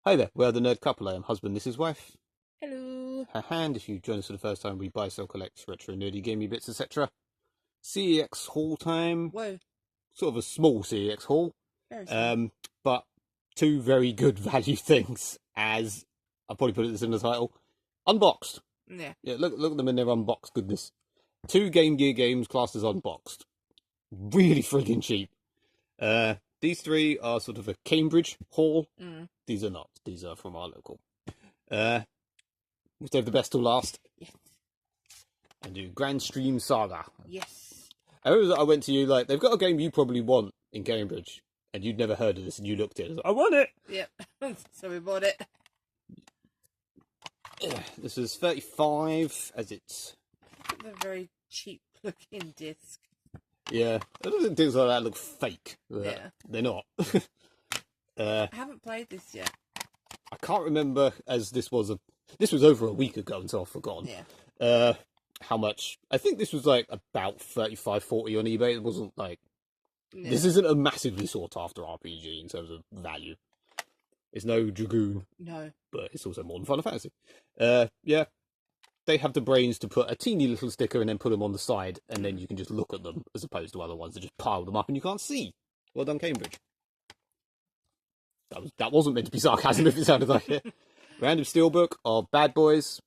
Hi there, we are the Nerd Couple. I am husband, this is wife. Hello. And if you join us for the first time, we buy, sell, collect retro, nerdy, gamey bits, etc. CEX haul time. Whoa. Sort of a small CEX haul. Very small. But two very good value things, as I'll probably put this in the title. Unboxed. Yeah. Yeah, look at them in their unboxed goodness. Two Game Gear games classed as unboxed. Really friggin' cheap. These three are sort of a Cambridge haul. These are not. These are from our local. We'll save the best till last. Yes. And do Grand Stream Saga. Yes. I remember that I went to you, like, they've got a game you probably want in Cambridge, and you'd never heard of this, and you looked at it and was like, I want it! Yep. So we bought it. This is 35, as it's... The very cheap looking disc. Yeah, I don't think things like that look fake. Yeah. They're not. I haven't played this yet. I can't remember, as this was over a week ago, and so I've forgotten. Yeah. How much? I think this was like about 35, 40 on eBay. It wasn't like... Yeah. This isn't a massively sought after RPG in terms of value. It's no Dragoon. No. But it's also more than Final Fantasy. Yeah. They have the brains to put a teeny little sticker and then put them on the side, and then you can just look at them, as opposed to other ones that just pile them up and you can't see. Well done, Cambridge. That wasn't meant to be sarcasm if it sounded like it. Random steelbook of Bad Boys.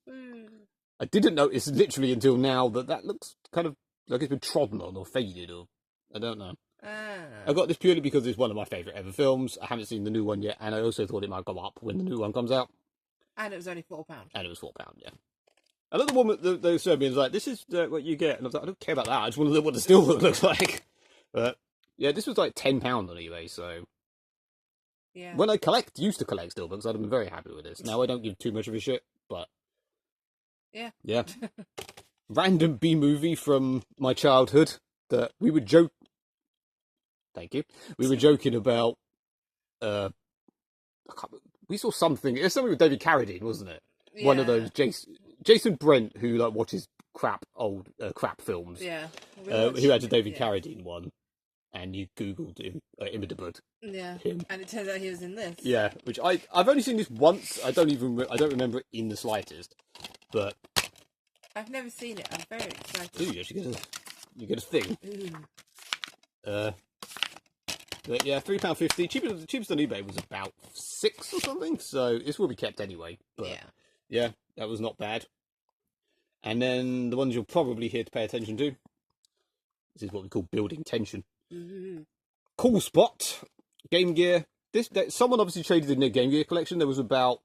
I didn't notice literally until now that looks kind of like it's been trodden on or faded, or I don't know. I got this purely because it's one of my favourite ever films. I haven't seen the new one yet, and I also thought it might go up when the new one comes out. And it was only £4. And it was £4, yeah. Another woman that showed me was like, this is what you get. And I was like, I don't care about that. I just want to look what the steelbook looks like. But yeah, this was like £10 on eBay, so... Yeah. When I used to collect steelbooks, I'd have been very happy with this. Now I don't give too much of a shit, but... Yeah. Yeah. Random B-movie from my childhood that we would joke... Thank you. We were joking about... we saw something... It was something with David Carradine, wasn't it? Yeah. One of those Jason Brent, who like watches crap films. Yeah. Who had a David Carradine one, and you googled him, Imidabud. Yeah. Him. And it turns out he was in this. Yeah, which I've only seen this once. I don't remember it in the slightest. But I've never seen it. I'm very excited. Ooh, you get a thing. Ooh. But yeah, £3.50. Cheapest on eBay was about £6 or something. So this will be kept anyway. But yeah, that was not bad. And then the ones you're probably here to pay attention to. This is what we call building tension. Cool spot. Game Gear. Someone obviously traded in their Game Gear collection. There was about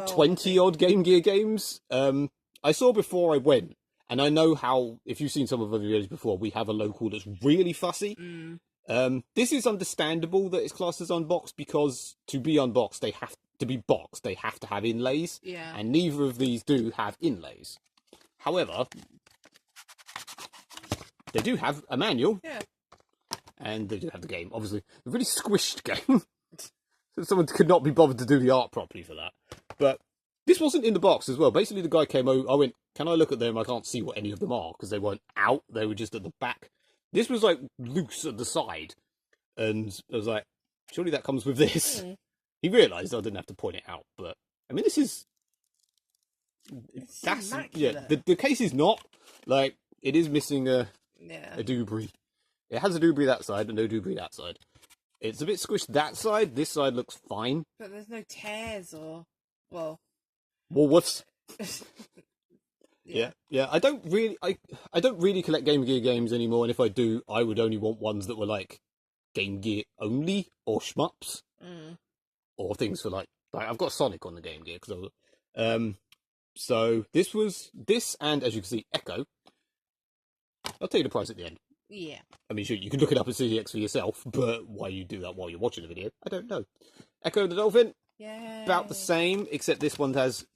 20 odd Game Gear games. I saw before I went, and I know how, if you've seen some of our videos before, we have a local that's really fussy. This is understandable that it's classed as unboxed, because to be unboxed, they have to be boxed. They have to have inlays. Yeah. And neither of these do have inlays. However, they do have a manual. Yeah. And they do have the game, obviously. A really squished game. Someone could not be bothered to do the art properly for that. But this wasn't in the box as well. Basically, the guy came over. I went, can I look at them? I can't see what any of them are, because they weren't out. They were just at the back. This was like loose at the side. And I was like, surely that comes with this. He realised I didn't have to point it out. But, I mean, this is... That's immaculate. Yeah, the case is not. Like, it is missing a doobry. It has a doobry that side and no doobry that side. It's a bit squished that side. This side looks fine. But there's no tears or... Well... Woofs. Yeah. I don't really collect Game Gear games anymore, and if I do, I would only want ones that were like Game Gear only, or shmups, or things for like I've got Sonic on the Game Gear, so this, and as you can see, Echo. I'll tell you the price at the end. Yeah. I mean, sure, you can look it up at CeX for yourself, but why you do that while you're watching the video, I don't know. Echo the Dolphin. Yeah. About the same, except this one has...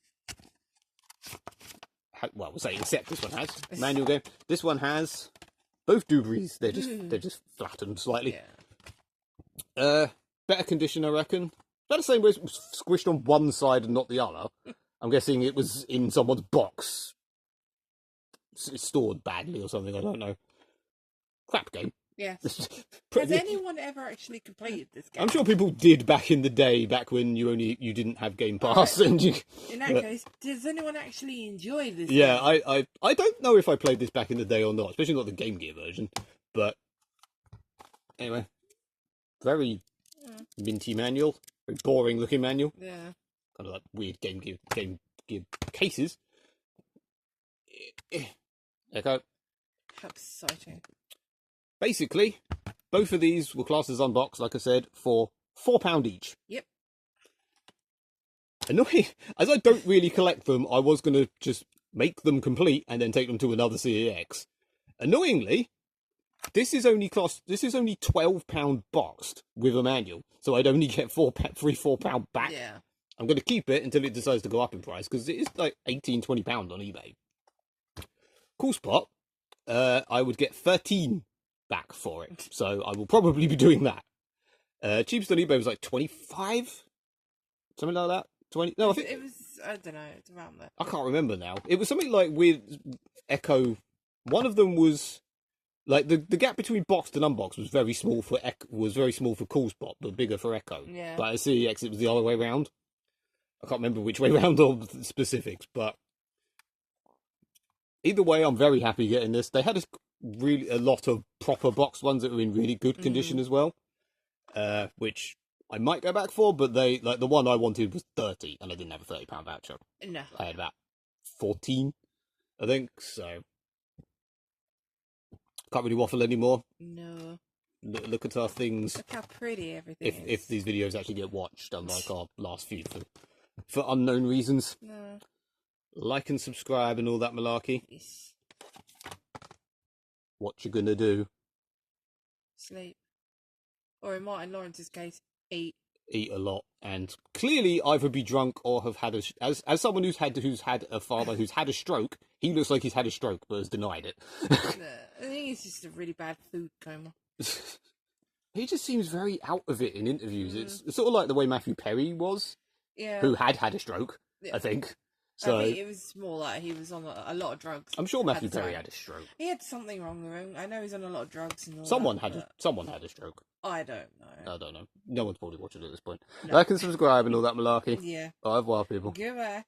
Well, we'll say except this one has manual game. This one has both doobries. They're just flattened slightly. Yeah. Better condition, I reckon. About the same way it was squished on one side and not the other. I'm guessing it was in someone's box. It's stored badly or something. I don't know. Crap game. Yes. Has Pretty- anyone ever actually completed this game? I'm sure people did back in the day, back when you didn't have Game Pass, and you. In that case, does anyone actually enjoy this? Yeah, game? I don't know if I played this back in the day or not, especially not the Game Gear version. But anyway, very minty manual, very boring looking manual. Yeah. Kind of like weird Game Gear cases. There you go. How exciting. Basically, both of these were classed as unboxed, like I said, for £4 each. Yep. Annoying, as I don't really collect them, I was going to just make them complete and then take them to another CEX. Annoyingly, this is only £12 boxed with a manual, so I'd only get £4 back. Yeah. I'm going to keep it until it decides to go up in price, because it is like £18-20 on eBay. Cool spot. I would get 13 back for it, so I will probably be doing that. Cheapest on eBay was like 25, something like that. 20? No, I think it was. I don't know. It's around there. I can't remember now. It was something like with Echo. One of them was like the gap between boxed and unboxed was very small for Cool Spot, but bigger for Echo. Yeah. But at CEX it was the other way around. I can't remember which way round or the specifics, but either way, I'm very happy getting this. They had a lot of proper boxed ones that were in really good condition as well, which I might go back for, but the one I wanted was 30, and I didn't have a £30 voucher. No. I had about 14, I think, so can't really waffle anymore. No. Look at our things. Look how pretty everything is. If these videos actually get watched, unlike our last few for unknown reasons. No. Like and subscribe and all that malarkey. Yes. What you gonna do? Sleep. Or in Martin Lawrence's case, eat. Eat a lot, and clearly either be drunk or have had as someone who's had a father who's had a stroke. He looks like he's had a stroke but has denied it. I think it's just a really bad food coma. He just seems very out of it in interviews. It's sort of like the way Matthew Perry was, Yeah. who had a stroke, Yeah. I think. So I think it was more like he was on a lot of drugs. I'm sure Matthew at the Perry time. had a stroke. He had something wrong with him. I know he's on a lot of drugs and all Someone that, had a stroke. I don't know. I don't know. No one's probably watching at this point. No. Like and subscribe and all that malarkey. Yeah. Au revoir, people. Goodbye.